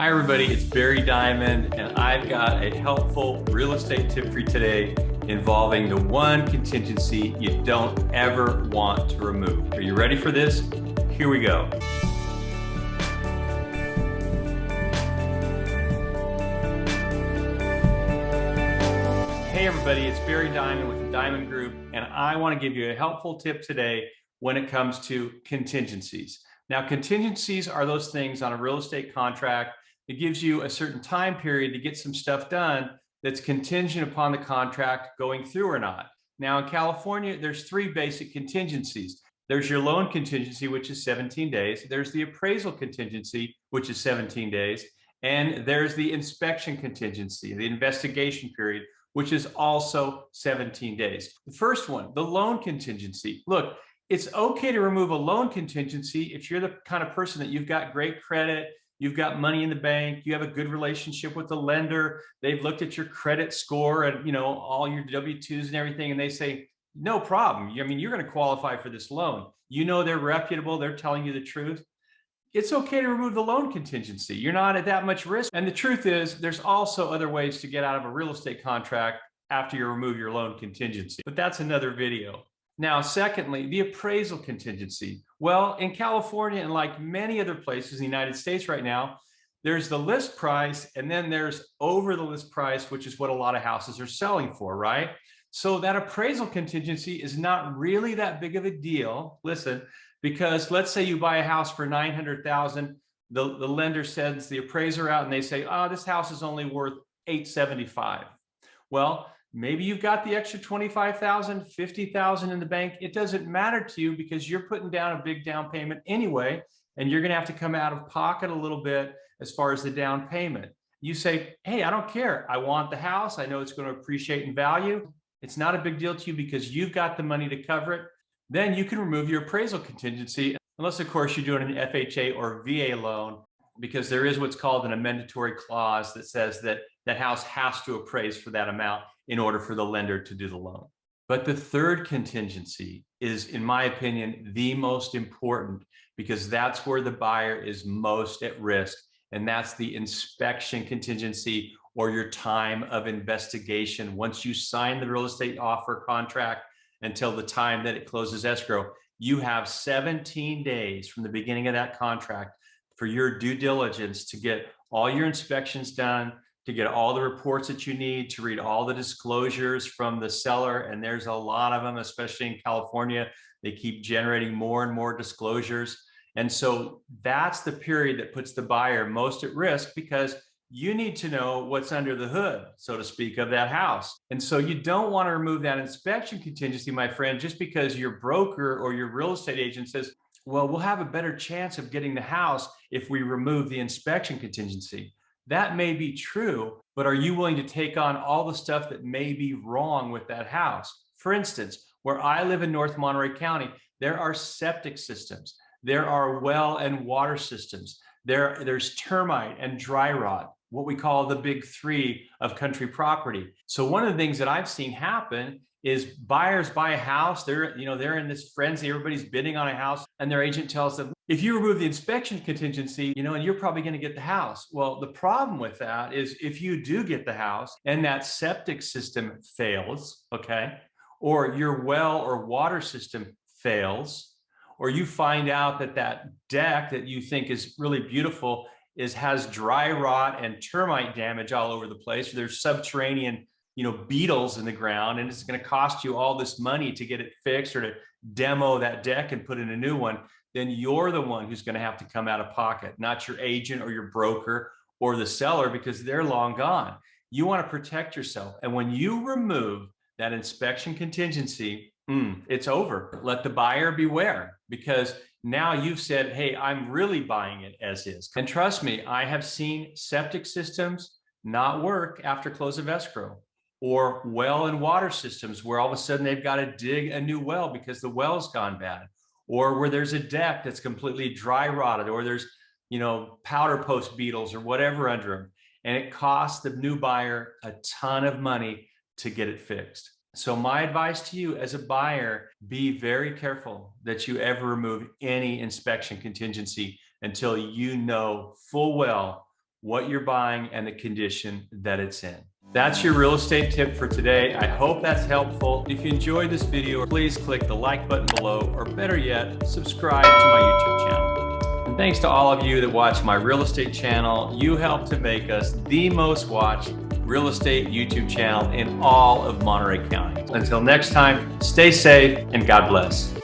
Hi everybody, it's Barry Diamond, and I've got a helpful real estate tip for you today involving the one contingency you don't ever want to remove. Are you ready for this? Here we go. Hey everybody, it's Barry Diamond with the Diamond Group, and I want to give you a helpful tip today when it comes to contingencies. Now, contingencies are those things on a real estate contract. It gives you a certain time period to get some stuff done that's contingent upon the contract going through or not. Now, in California, there's three basic contingencies. There's your loan contingency, which is 17 days. There's the appraisal contingency, which is 17 days. And there's the inspection contingency, the investigation period, which is also 17 days. The first one, the loan contingency. Look, it's okay to remove a loan contingency if you're the kind of person that you've got great credit, you've got money in the bank, you have a good relationship with the lender, they've looked at your credit score and all your W-2s and everything, and they say, no problem. I mean, you're going to qualify for this loan. You know they're reputable, they're telling you the truth. It's okay to remove the loan contingency. You're not at that much risk. And the truth is, there's also other ways to get out of a real estate contract after you remove your loan contingency, but that's another video. Now, secondly, the appraisal contingency. Well, in California and like many other places in the United States right now, there's the list price and then there's over the list price, which is what a lot of houses are selling for, right? So that appraisal contingency is not really that big of a deal. Listen, because let's say you buy a house for $900,000, the lender sends the appraiser out and they say, oh, this house is only worth $875,000. Well, maybe you've got the extra $25,000, $50,000 in the bank. It doesn't matter to you because you're putting down a big down payment anyway, and you're going to have to come out of pocket a little bit as far as the down payment. You say, hey, I don't care. I want the house. I know it's going to appreciate in value. It's not a big deal to you because you've got the money to cover it. Then you can remove your appraisal contingency, unless, of course, you're doing an FHA or VA loan, because there is what's called an amendatory clause that says that that house has to appraise for that amount in order for the lender to do the loan. But the third contingency is, in my opinion, the most important, because that's where the buyer is most at risk, and that's the inspection contingency, or your time of investigation. Once you sign the real estate offer contract until the time that it closes escrow, you have 17 days from the beginning of that contract for your due diligence to get all your inspections done, to get all the reports that you need, to read all the disclosures from the seller. And there's a lot of them, especially in California. They keep generating more and more disclosures. And so that's the period that puts the buyer most at risk, because you need to know what's under the hood, so to speak, of that house. And so you don't want to remove that inspection contingency, my friend, just because your broker or your real estate agent says, well, we'll have a better chance of getting the house if we remove the inspection contingency. That may be true, but are you willing to take on all the stuff that may be wrong with that house? For instance, where I live in North Monterey County, there are septic systems, there are well and water systems, there's termite and dry rot, what we call the big three of country property. So one of the things that I've seen happen is buyers buy a house, they're in this frenzy, everybody's bidding on a house, and their agent tells them, if you remove the inspection contingency, and you're probably going to get the house. Well, the problem with that is if you do get the house and that septic system fails, okay, or your well or water system fails, or you find out that that deck that you think is really beautiful has dry rot and termite damage all over the place, there's subterranean beetles in the ground, and it's going to cost you all this money to get it fixed or to demo that deck and put in a new one, then you're the one who's going to have to come out of pocket, not your agent or your broker or the seller, because they're long gone. You want to protect yourself. And when you remove that inspection contingency, it's over. Let the buyer beware, because now you've said, hey, I'm really buying it as is. And trust me, I have seen septic systems not work after close of escrow, or well and water systems where all of a sudden they've got to dig a new well because the well's gone bad, or where there's a deck that's completely dry rotted, or there's powder post beetles or whatever under them, and it costs the new buyer a ton of money to get it fixed. So my advice to you as a buyer, be very careful that you ever remove any inspection contingency until you know full well what you're buying and the condition that it's in. That's your real estate tip for today. I hope that's helpful. If you enjoyed this video, please click the like button below, or better yet, subscribe to my YouTube channel. And thanks to all of you that watch my real estate channel. You help to make us the most watched real estate YouTube channel in all of Monterey County. Until next time, stay safe and God bless.